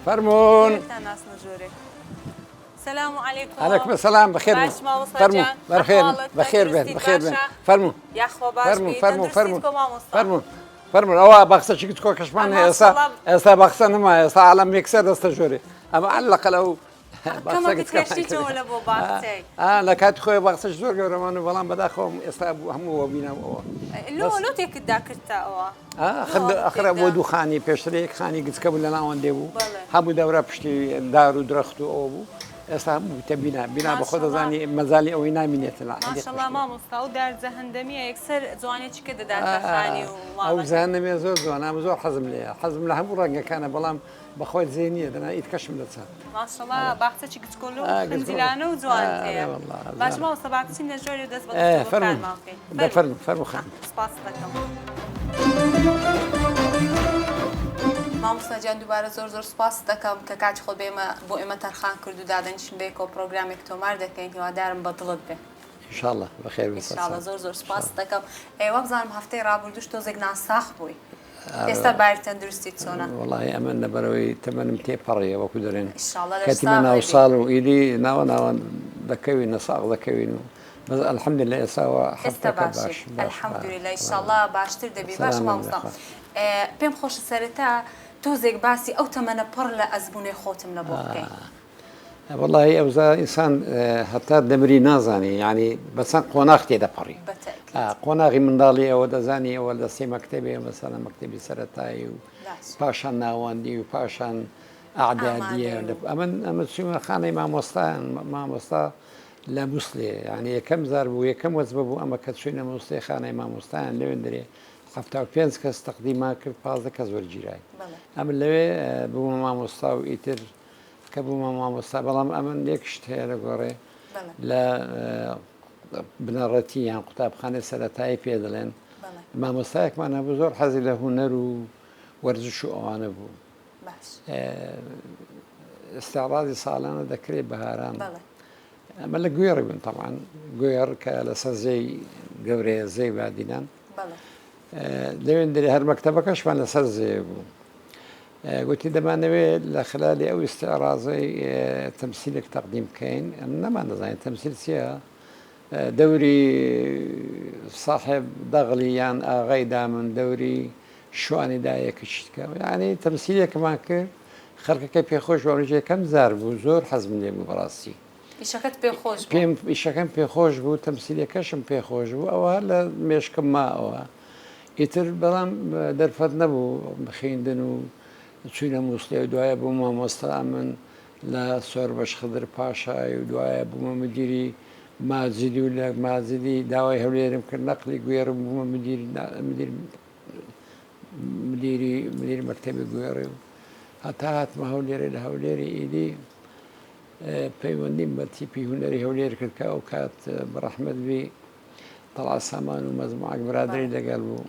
فرمون. السلام عليكم. عليكم السلام. بخير. باش مامۆستا فرمون. جان. بخير. أحوالك؟ بخير بن. تندروستیت بخير بن. باشا؟ فرمون. یاخۆ باش فرمون. بیت. فرمون. فرمون. تندروستیت کۆ مامۆستا. فرمون. فرمون. أو بخسر شيء تكون كشمان إسا بخسر نما إسا عالم يكسر دستجوري. أما على الأقل أو كما كتكشتي ولا بو باختي. لكات خوي بخسر زور قبل بلان بداخهم إسا هم وبينا. لو تيك داكرتا أوا. خد آخر ودو خاني بيشتري خاني قد قبل لنا ونديبو. هم دورة بشتي دارو درختو أبو. اسام تبينا بنا بخود زاني مزالي او ينا منيت لا ما شاء الله ما مستعود دار زهندميه يكسر زواني كده دار خاني او زهندميه زور زوانا مزور حزم له هم رنگه كان بلام بخوت زينيه انا يتكشم لتسا ما شاء الله باختك تقولوا خنزلانه وزوانتي باش ما صبعتي من جوري ودس بطل فرمو خان سپاس دكم مامۆستا جان دووبارە زۆر سپاس دەکەم کە کاتی خۆ بۆ ئێمە تەرخان کرد و دادەنیشتن بێ کۆ پرۆگرامێک تۆمار دەکەین هیوادارم بەدڵت بێ. ئینشاءالله بەخێر بێت. ئینشاءالله زۆر سپاس دەکەم. ئێوە بزانم هەفتەی ڕابردووش تۆزێک ناساخ بووی. ئێستا باری تەندروستیت چۆنە؟ وەڵاهی ئەمە لەبەرەوەی تەمەنم تێپەڕیە وەکو دەڵێن. ئینشاءالله کەتی مە ناو ساڵ و ئیدی ناوە دەکەوین نەساغ دەکەوین و بس الحمد لله ئێستاوە هەفتەکە باش. الحەمدولله ئینشاءالله باشتر دەبی. باش مامۆستا پێم خۆشە سەرەتا تۆزێک باسی ئەو تەمەنە پڕ لە ئەزموونەی خۆتم لە بۆ بکەین. والله ئەوزا ئینسان هەتا دەمری نازانی یعنی بەچەند قۆناغ تێدەپەڕی. قۆناغی منداڵی ئەوە دەزانی ئەوە دەستێ مەکتەبێ مەسەڵەن مەکتەبی سەرەتایی و پاشان ناوەندی و پاشان ئەعدادیە ئەمە چوونە خانەی مامۆستا لە مووسڵێ یعنی یەکەم زار بوو یەکەم وەزبە بوو ئەمە کە چوینە مووسڵی خانەی مامۆستایان لەوێن دەرێ 75 کەس تەقدیما کرد 15 کەس وەرگیرای ئەمە لەوێ بوومە مامۆستا و ئیتر کە بوومە مامۆستا بەڵام ئەمن یەک شت هەیە لە گۆڕێ لە بنەڕەتی یان قوتابخانەی سەرەتایی پێ دەڵێن مامۆستایەکمان هەبوو زۆر حەزی لە هونەر و وەرزش و ئەوانە بوو ئستیعراضی ساڵانە دەکرێت بەهاران ئەمە لە گوێڕی بوون طبعاً گوێڕ کە لەسەر زەی گەورەیە زەی بادینان لەوێن دەرێ هەر مەکتەبەکەشمان لەسەر زێ بوو گوتی دەمانەوێت لە خلالی ئەو ئستیعراضەی تەمسیلێک تەقدیم بکەین نەمان دەزانین تەمسیل چییە دەوری صاحب دەغڵی یان ئاغای دامن دەوری شوانی دایەکە شتکە یعنی تەمسیلێکمان کرد خەڵکەکە پێخۆش وەڕژێ یەکەم زار بوو زۆر حەزم لێ بوو بەڕاستی ئیشەکەت پێخۆش پێم ئیشەکەم پێخۆش بوو تەمسیلەکەشم پێخۆش بوو ئەوە لە مێشکم ماەوە ئیتر بەڵام دەرفەت نەبوو خوێندن و چوینە مووسڵێ و دوایە بوو مامۆستا من لە سۆر بەش خدر پاشای و دوایە بوومە مدیری ماجیدی و لە ماجیدی داوای هەولێرم کرد نەقلی گوێرم بوومە مدیری مەکتەبی گوێڕێ و هەتا هاتمە هەولێرە لە هەولێری ئیدی پەیوەندیم بە تیپی هونەری هەولێر کرد کە ئەو کات بەڕەحمەت بی تەڵا سامان و مەزموعەک برادری لەگەڵ بوو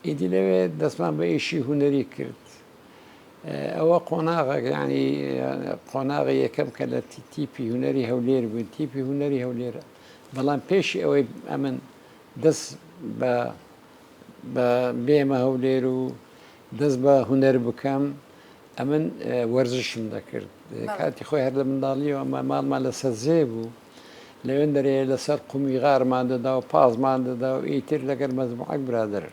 ئیدی لەوێ دەستمان بە ئیشی هونەری کرد ئەوە قۆناغێک ینی قۆناغی یەکەم کە لە تیپی هونەری هەولێر بوون تیپی هونەری هەولێرە بەڵام پێشی ئەوەی ئەمن دەست بە بێمە هەولێر و دەست بە هونەر بکەم ئەمن وەرزشم دەکرد کاتی خۆی هەر لە منداڵیەوە ئەمە ماڵمان لەسەر زێ بوو لەوێن دەرێ لەسەر قومی غارمان دەدا و پازمان دەدا و ئیتر لەگەر مەزموعەک برادر